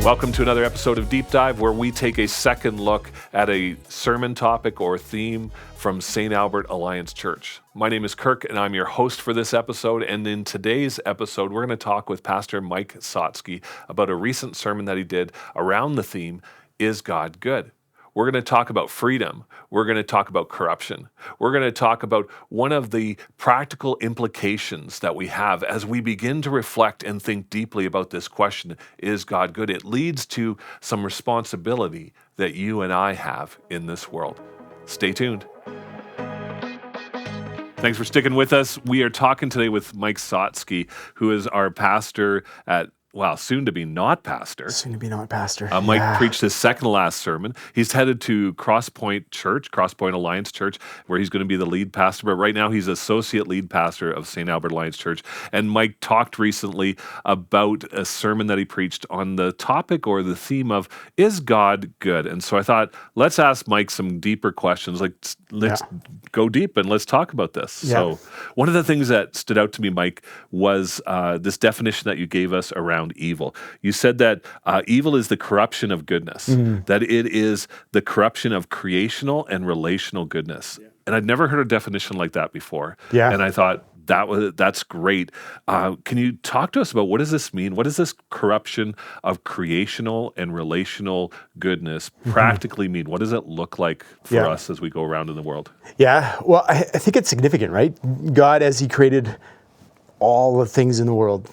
Welcome to another episode of Deep Dive, where we take a second look at a sermon topic or theme from St. Albert Alliance Church. My name is Kirk, and I'm your host for this episode. And in today's episode, we're going to talk with Pastor Mike Sotsky about a recent sermon that he did around the theme, Is God Good? We're going to talk about freedom. We're going to talk about corruption. We're going to talk about one of the practical implications that we have as we begin to reflect and think deeply about this question, is God good? It leads to some responsibility that you and I have in this world. Stay tuned. Thanks for sticking with us. We are talking today with Mike Sotsky, who is our pastor at soon to be not pastor. Mike preached his second to last sermon. He's headed to Crosspoint Alliance Church, where he's going to be the lead pastor. But right now, he's associate lead pastor of St. Albert Alliance Church. And Mike talked recently about a sermon that he preached on the topic or the theme of, is God good? And so I thought, let's ask Mike some deeper questions. Let's go deep and let's talk about this. Yeah. So one of the things that stood out to me, Mike, was this definition that you gave us around evil. You said that evil is the corruption of goodness, that it is the corruption of creational and relational goodness. Yeah. And I'd never heard a definition like that before. Yeah. And I thought, that's great. Can you talk to us about what does this mean? What does this corruption of creational and relational goodness practically mean? What does it look like for us as we go around in the world? Yeah, well, I think it's significant, right? God, as he created all the things in the world,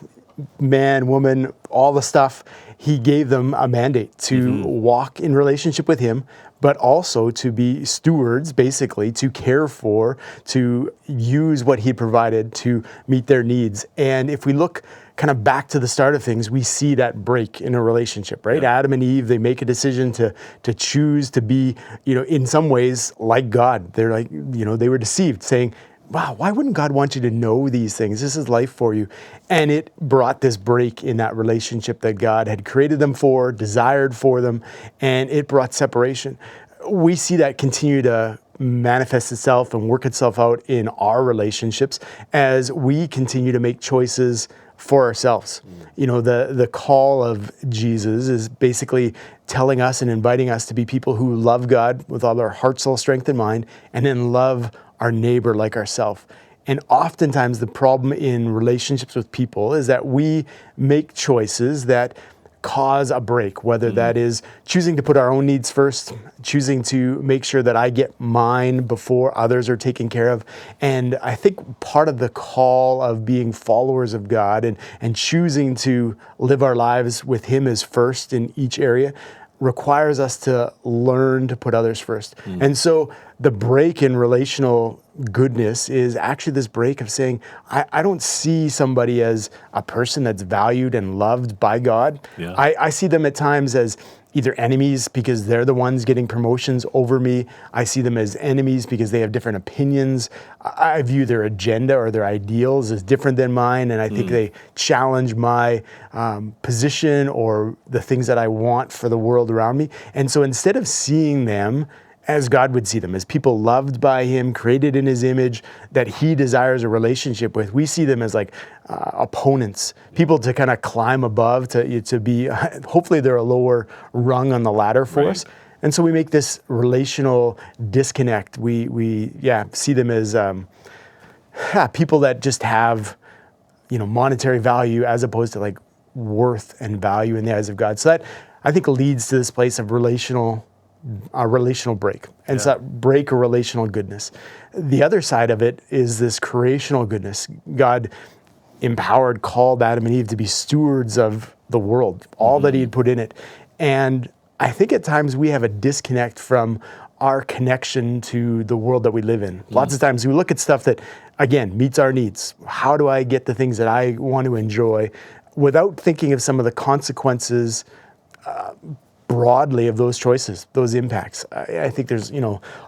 man, woman, all the stuff, he gave them a mandate to walk in relationship with him, but also to be stewards, basically, to care for, to use what he provided to meet their needs. And if we look kind of back to the start of things, we see that break in a relationship, right? Yeah. Adam and Eve, they make a decision to choose to be, in some ways like God. They're like, they were deceived, saying, wow, why wouldn't God want you to know these things? This is life for you. And it brought this break in that relationship that God had created them for, desired for them, and it brought separation. We see that continue to manifest itself and work itself out in our relationships as we continue to make choices for ourselves. The call of Jesus is basically telling us and inviting us to be people who love God with all our heart, soul, strength, and mind, and then love our neighbor like ourselves. And oftentimes the problem in relationships with people is that we make choices that cause a break, whether that is choosing to put our own needs first, choosing to make sure that I get mine before others are taken care of. And I think part of the call of being followers of God and choosing to live our lives with him as first in each area requires us to learn to put others first. And so the break in relational goodness is actually this break of saying, I don't see somebody as a person that's valued and loved by God. Yeah. I see them at times as either enemies because they're the ones getting promotions over me. I see them as enemies because they have different opinions. I view their agenda or their ideals as different than mine, and I think they challenge my position or the things that I want for the world around me. And so instead of seeing them as God would see them, as people loved by him, created in his image, that he desires a relationship with, we see them as like opponents, people to kind of climb above, to be, hopefully they're a lower rung on the ladder for us. And so we make this relational disconnect. We see them as people that just have, monetary value as opposed to like worth and value in the eyes of God. So that, I think, leads to this place of a relational break. And so that break of relational goodness. The other side of it is this creational goodness. God empowered, called Adam and Eve to be stewards of the world, all that he had put in it. And I think at times we have a disconnect from our connection to the world that we live in. Lots of times we look at stuff that, again, meets our needs. How do I get the things that I want to enjoy without thinking of some of the consequences broadly of those choices, those impacts? I think there's,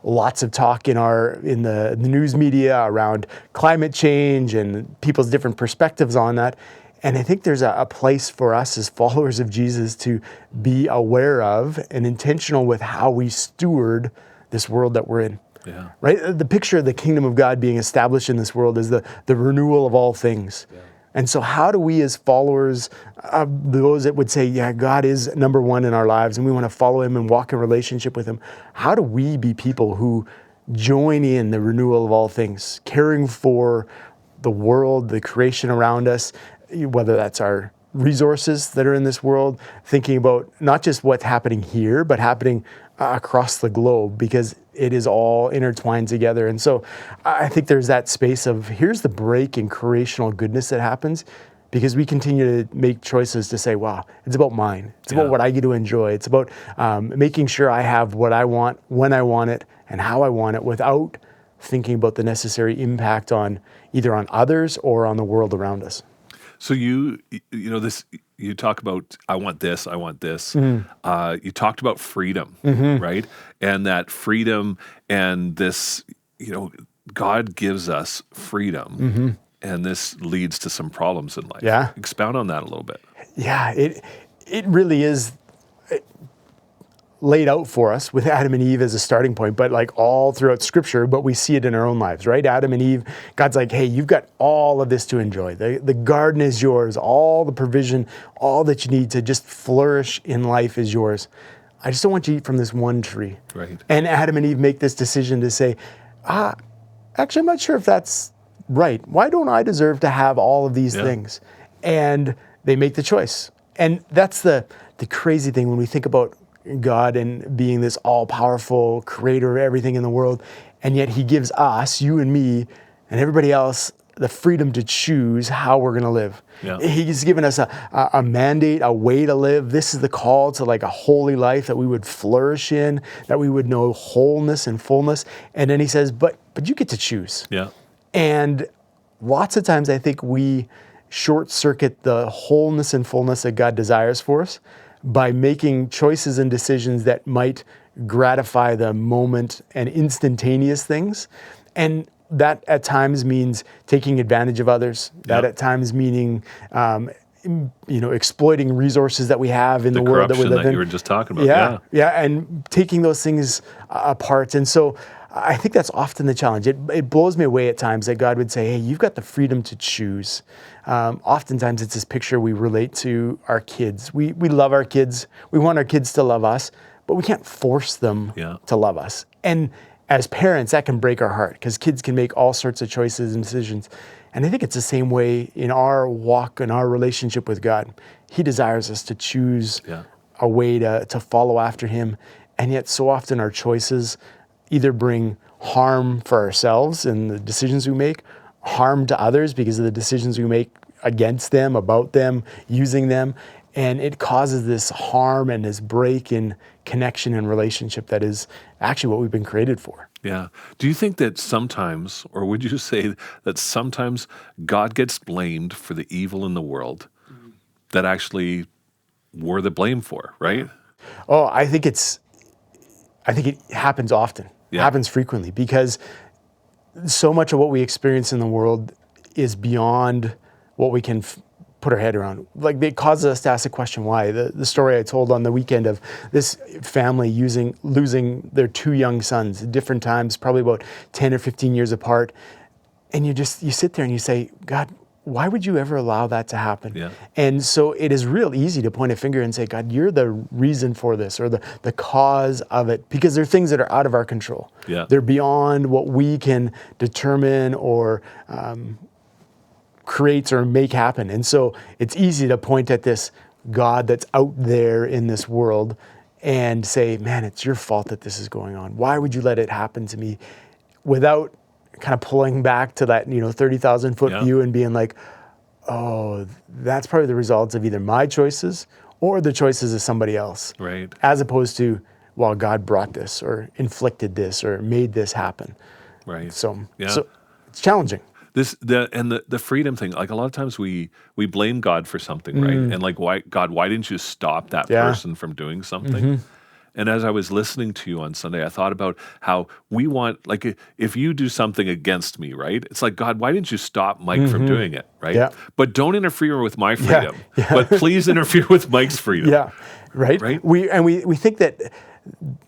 lots of talk in the news media around climate change and people's different perspectives on that. And I think there's a place for us as followers of Jesus to be aware of and intentional with how we steward this world that we're in. Yeah. Right? The picture of the kingdom of God being established in this world is the renewal of all things. Yeah. And so how do we as followers of those that would say, yeah, God is number one in our lives and we want to follow him and walk in relationship with him, how do we be people who join in the renewal of all things, caring for the world, the creation around us, whether that's our resources that are in this world, thinking about not just what's happening here, but happening across the globe, because it is all intertwined together. And so I think there's that space of here's the break in creational goodness that happens because we continue to make choices to say, wow, it's about mine. It's about what I get to enjoy. It's about making sure I have what I want, when I want it, and how I want it, without thinking about the necessary impact on either on others or on the world around us. So you talk about, I want this. You talked about freedom, right? And that freedom and this, God gives us freedom, and this leads to some problems in life. Yeah. Expound on that a little bit. Yeah, it really is laid out for us with Adam and Eve as a starting point, but like all throughout Scripture, but we see it in our own lives, right? Adam and Eve, God's like, hey, you've got all of this to enjoy. The garden is yours. All the provision, all that you need to just flourish in life is yours. I just don't want you to eat from this one tree. Right. And Adam and Eve make this decision to say, actually, I'm not sure if that's right. Why don't I deserve to have all of these things? And they make the choice. And that's the crazy thing when we think about God and being this all-powerful creator of everything in the world, and yet he gives us, you and me, and everybody else, the freedom to choose how we're going to live. Yeah. He's given us a mandate, a way to live. This is the call to like a holy life that we would flourish in, that we would know wholeness and fullness. And then he says, but you get to choose. Yeah. And lots of times I think we short-circuit the wholeness and fullness that God desires for us by making choices and decisions that might gratify the moment and instantaneous things. And that at times means taking advantage of others. That at times meaning, exploiting resources that we have in the world that we live in. You were just talking about. Yeah, and taking those things apart. And so I think that's often the challenge. It blows me away at times that God would say, hey, you've got the freedom to choose. Oftentimes it's this picture we relate to our kids. We love our kids. We want our kids to love us, but we can't force them to love us. And as parents, that can break our heart because kids can make all sorts of choices and decisions. And I think it's the same way in our walk and our relationship with God. He desires us to choose a way to follow after him. And yet so often our choices either bring harm for ourselves in the decisions we make, harm to others because of the decisions we make against them, about them, using them. And it causes this harm and this break in connection and relationship that is actually what we've been created for. Yeah. Do you think that sometimes, or would you say that sometimes God gets blamed for the evil in the world that actually we're the blame for, right? Oh, I think it happens often. It happens frequently because so much of what we experience in the world is beyond what we can put our head around. Like, it causes us to ask the question, why? The story I told on the weekend of this family losing their two young sons at different times, probably about 10 or 15 years apart. And you sit there and you say, God, why would you ever allow that to happen? Yeah. And so it is real easy to point a finger and say, God, you're the reason for this or the cause of it, because they're things that are out of our control. Yeah. They're beyond what we can determine or create or make happen. And so it's easy to point at this God that's out there in this world and say, man, it's your fault that this is going on. Why would you let it happen to me? Without kind of pulling back to that 30,000 foot view and being like, oh, that's probably the results of either my choices or the choices of somebody else. Right. As opposed to, well, God brought this or inflicted this or made this happen. Right. So it's challenging. The freedom thing, like a lot of times we blame God for something, right? And like, why didn't you stop that person from doing something? Mm-hmm. And as I was listening to you on Sunday, I thought about how we want, like, if you do something against me, right? It's like, God, why didn't you stop Mike from doing it, right? Yeah. But don't interfere with my freedom. Yeah. But please interfere with Mike's freedom. Yeah, right? We think that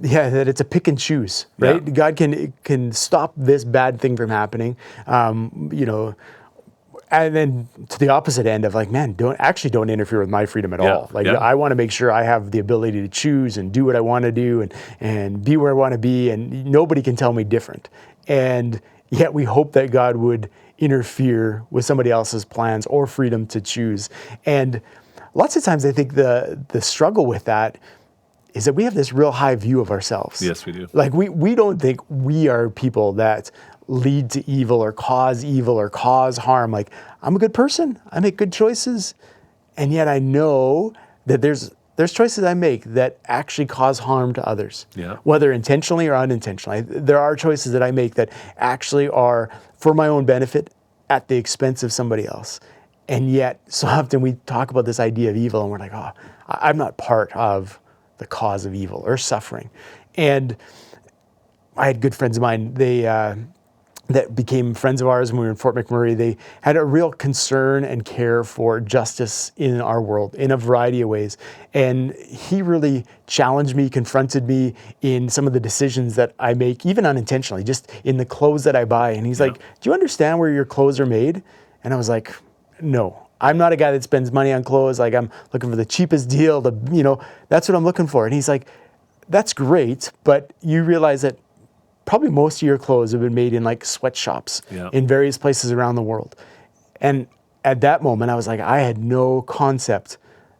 it's a pick and choose, right? Yeah. God can stop this bad thing from happening, And then to the opposite end of like, man, don't interfere with my freedom at all. Like I want to make sure I have the ability to choose and do what I want to do and be where I want to be, and nobody can tell me different. And yet we hope that God would interfere with somebody else's plans or freedom to choose. And lots of times I think the struggle with that is that we have this real high view of ourselves. Yes, we do. Like we don't think we are people that lead to evil or cause harm. Like, I'm a good person, I make good choices, and yet I know that there's choices I make that actually cause harm to others, whether intentionally or unintentionally. There are choices that I make that actually are for my own benefit at the expense of somebody else. And yet so often we talk about this idea of evil and we're like, oh, I'm not part of the cause of evil or suffering. And I had good friends of mine, that became friends of ours when we were in Fort McMurray. They had a real concern and care for justice in our world in a variety of ways. And he really challenged me, confronted me in some of the decisions that I make, even unintentionally, just in the clothes that I buy. And he's like, do you understand where your clothes are made? And I was like, no. I'm not a guy that spends money on clothes. Like, I'm looking for the cheapest deal, that's what I'm looking for. And he's like, that's great, but you realize that probably most of your clothes have been made in like sweatshops in various places around the world. And at that moment, I was like, I had no concept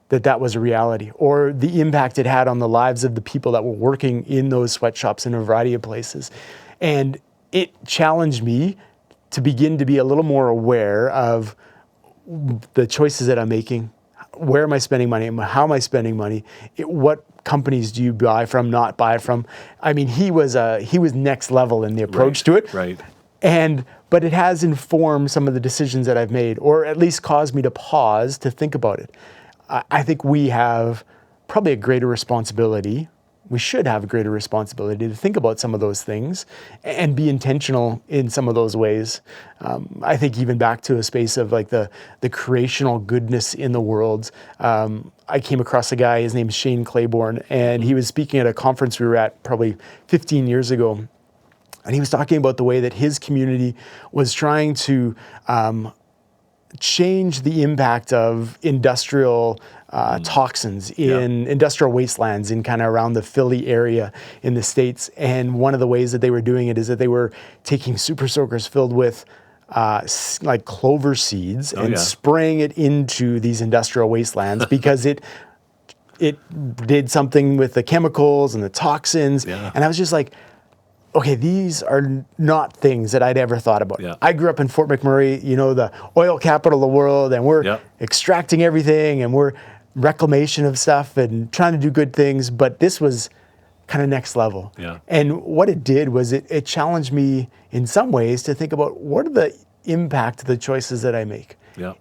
that that was a reality or the impact it had on the lives of the people that were working in those sweatshops in a variety of places. And it challenged me to begin to be a little more aware of the choices that I'm making. Where am I spending money? How am I spending money? What companies do you buy from, not buy from? I mean, he was next level in the approach to it. Right. But it has informed some of the decisions that I've made, or at least caused me to pause to think about it. I think we have probably a greater responsibility. We should have a greater responsibility to think about some of those things and be intentional in some of those ways. I think even back to a space of like the creational goodness in the world. I came across a guy, his name is Shane Claiborne, and he was speaking at a conference we were at probably 15 years ago. And he was talking about the way that his community was trying to change the impact of industrial toxins in industrial wastelands in kind of around the Philly area in the States. And one of the ways that they were doing it is that they were taking super soakers filled with like clover seeds and spraying it into these industrial wastelands because it did something with the chemicals and the toxins. And I was just like, okay, these are not things that I'd ever thought about. I grew up in Fort McMurray, the oil capital of the world, and we're extracting everything and we're reclamation of stuff and trying to do good things, but this was kind of next level. And what it did was it challenged me in some ways to think about what are the impact of the choices that I make.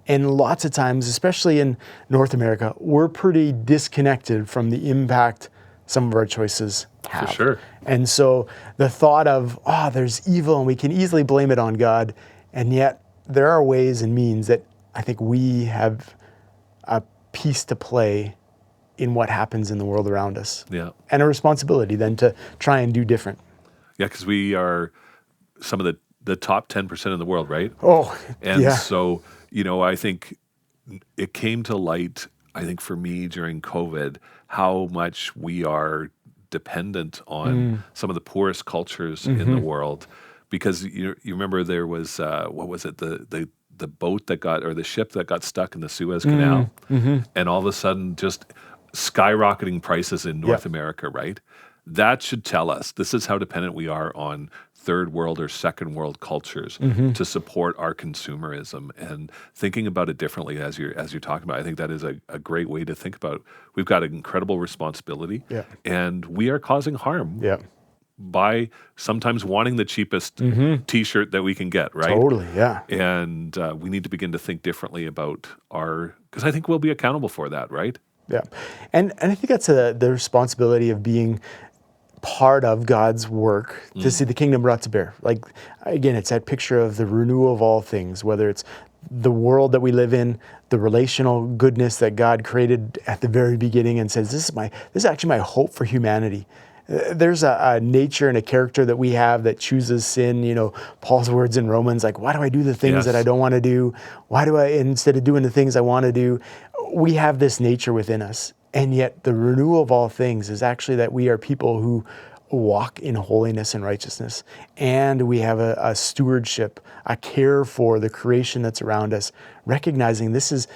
And lots of times, especially in North America, we're pretty disconnected from the impact some of our choices have. For sure. And so the thought of, there's evil and we can easily blame it on God, and yet there are ways and means that I think we have a piece to play in what happens in the world around us. And a responsibility then to try and do different. Because we are some of the top 10% in the world, right? And so, I think it came to light, I think for me during COVID, how much we are dependent on some of the poorest cultures in the world. Because you remember there was, what was it, the boat that got, or the ship that got stuck in the Suez Canal, and all of a sudden just skyrocketing prices in North America, right? That should tell us this is how dependent we are on third world or second world cultures to support our consumerism, and thinking about it differently as you're talking about. I think that is a great way to think about. We've got an incredible responsibility, and we are causing harm by sometimes wanting the cheapest T-shirt that we can get, right? Totally, And we need to begin to think differently about because I think we'll be accountable for that, right? And I think that's the responsibility of being part of God's work to see the kingdom brought to bear. Like, again, it's that picture of the renewal of all things, whether it's the world that we live in, the relational goodness that God created at the very beginning and says, this is actually my hope for humanity. there's a nature and a character that we have that chooses sin. Paul's words in Romans, like, why do I do the things that I don't want to do? Why do I, instead of doing the things I want to do? We have this nature within us. And yet the renewal of all things is actually that we are people who walk in holiness and righteousness. And we have a stewardship, a care for the creation that's around us, recognizing this is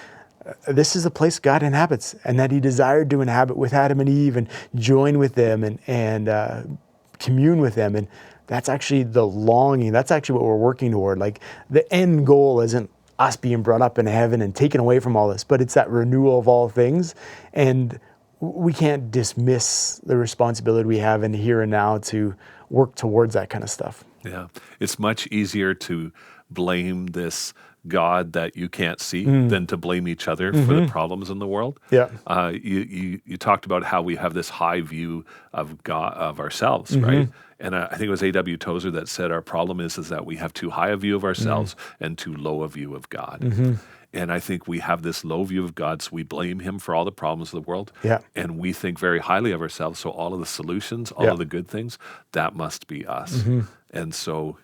a place God inhabits, and that he desired to inhabit with Adam and Eve and join with them and commune with them. And that's actually the longing. That's actually what we're working toward. Like, the end goal isn't us being brought up in heaven and taken away from all this, but it's that renewal of all things. And we can't dismiss the responsibility we have in the here and now to work towards that kind of stuff. Yeah. It's much easier to blame this God that you can't see than to blame each other for the problems in the world. Yeah. You talked about how we have this high view of God, of ourselves, right? And I think it was A.W. Tozer that said our problem is that we have too high a view of ourselves and too low a view of God. And I think we have this low view of God, so we blame him for all the problems of the world. Yeah. And we think very highly of ourselves, so all of the solutions, all of the good things, that must be us. And so,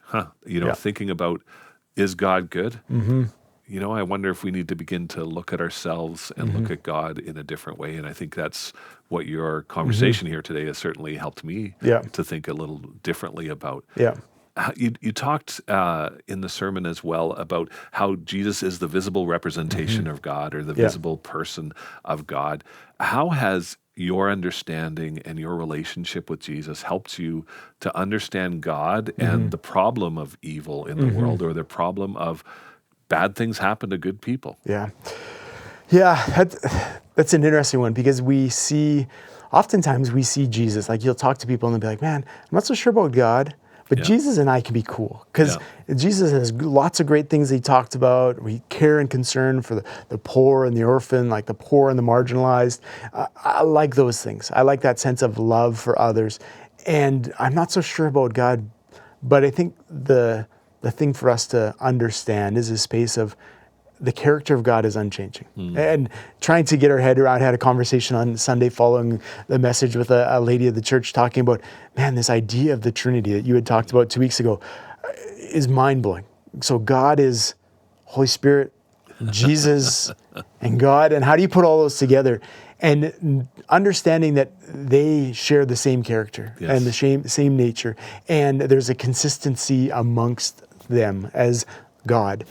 thinking about, is God good? I wonder if we need to begin to look at ourselves and look at God in a different way. And I think that's what your conversation here today has certainly helped me to think a little differently about. Yeah. You talked in the sermon as well about how Jesus is the visible representation of God, or the visible person of God. How has your understanding and your relationship with Jesus helped you to understand God and the problem of evil in the world, or the problem of bad things happen to good people? Yeah. That's an interesting one, because oftentimes we see Jesus, like, you'll talk to people and they'll be like, man, I'm not so sure about God, but Jesus and I can be cool, because Jesus has lots of great things he talked about. We care and concern for the poor and the orphan, like the poor and the marginalized. I like those things. I like that sense of love for others. And I'm not so sure about God, but I think the thing for us to understand is a space of the character of God is unchanging. And trying to get our head around, I had a conversation on Sunday following the message with a lady of the church talking about, man, this idea of the Trinity that you had talked about 2 weeks ago is mind-blowing. So God is Holy Spirit, Jesus, and God, and how do you put all those together? And understanding that they share the same character and the same nature, and there's a consistency amongst them as God.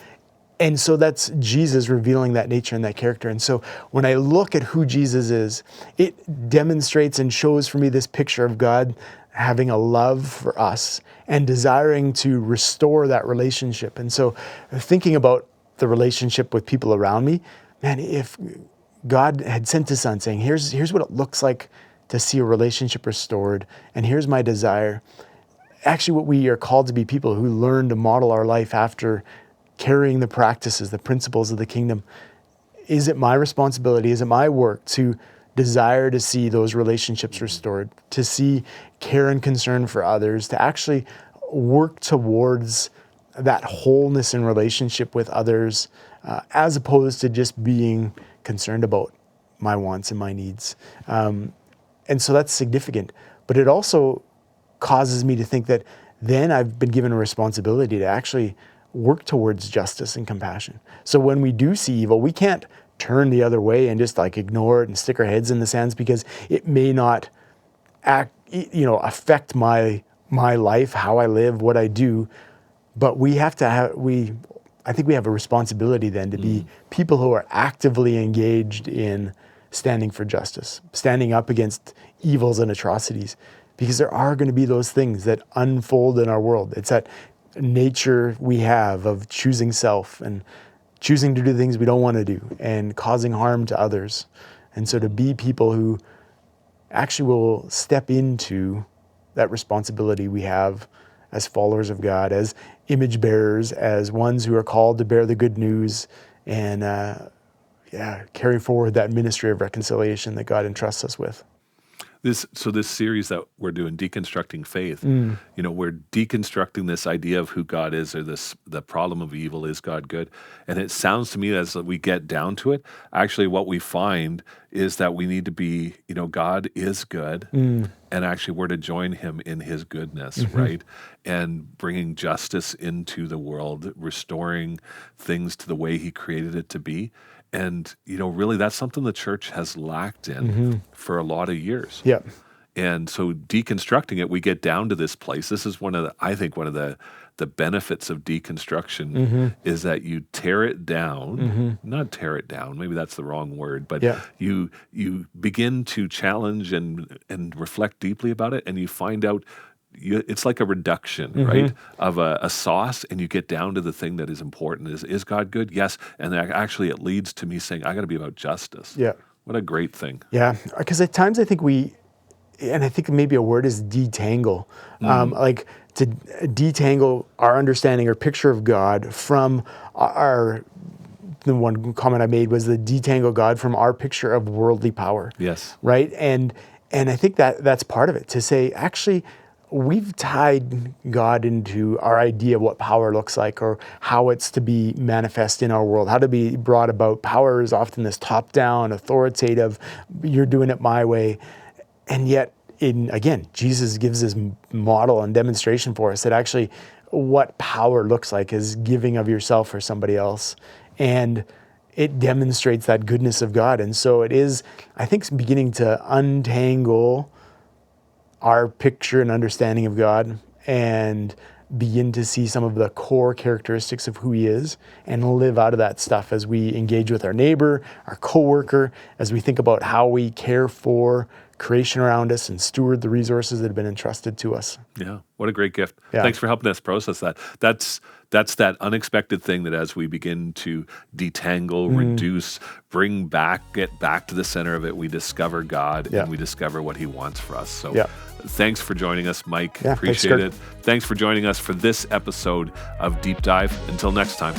And so that's Jesus revealing that nature and that character. And so when I look at who Jesus is, it demonstrates and shows for me this picture of God having a love for us and desiring to restore that relationship. And so thinking about the relationship with people around me, man, if God had sent his son saying, here's what it looks like to see a relationship restored, and here's my desire. Actually, what we are called to be people who learn to model our life after carrying the practices, the principles of the kingdom. Is it my responsibility? Is it my work to desire to see those relationships restored, to see care and concern for others, to actually work towards that wholeness in relationship with others, as opposed to just being concerned about my wants and my needs? And so that's significant. But it also causes me to think that then I've been given a responsibility to actually work towards justice and compassion. So when we do see evil, we can't turn the other way and just like ignore it and stick our heads in the sands, because it may not affect my life, how I live, what I do. But we have to I think we have a responsibility then to be people who are actively engaged in standing for justice, standing up against evils and atrocities, because there are going to be those things that unfold in our world. It's that nature we have of choosing self and choosing to do things we don't want to do and causing harm to others. And so to be people who actually will step into that responsibility we have as followers of God, as image bearers, as ones who are called to bear the good news and carry forward that ministry of reconciliation that God entrusts us with. This series that we're doing, Deconstructing Faith, we're deconstructing this idea of who God is, or the problem of evil, is God good? And it sounds to me, as we get down to it, actually what we find is that we need to be, God is good, and actually we're to join him in his goodness, right? And bringing justice into the world, restoring things to the way he created it to be. And, really that's something the church has lacked in for a lot of years. Yeah. And so deconstructing it, we get down to this place. This is one of the benefits of deconstruction is that you tear it down, not tear it down, maybe that's the wrong word, but you begin to challenge and reflect deeply about it, and you find out it's like a reduction, right, of a sauce, and you get down to the thing that is important. Is God good? Yes. And actually it leads to me saying, I got to be about justice. Yeah. What a great thing. Yeah. Because at times I think and I think maybe a word is detangle, like to detangle our understanding or picture of God from the one comment I made was the detangle God from our picture of worldly power. Yes. Right. And I think that's part of it, to say, actually, we've tied God into our idea of what power looks like, or how it's to be manifest in our world, how to be brought about. Power is often this top-down, authoritative, you're doing it my way. And yet, again, Jesus gives this model and demonstration for us that actually what power looks like is giving of yourself for somebody else. And it demonstrates that goodness of God. And so it is, I think, beginning to untangle our picture and understanding of God and begin to see some of the core characteristics of who he is and live out of that stuff as we engage with our neighbor, our coworker, as we think about how we care for creation around us and steward the resources that have been entrusted to us. Yeah, what a great gift. Yeah. Thanks for helping us process that. That's that unexpected thing that as we begin to detangle, reduce, get back to the center of it, we discover God and we discover what he wants for us. So thanks for joining us, Mike. Yeah, appreciate it. Thanks for joining us for this episode of Deep Dive. Until next time.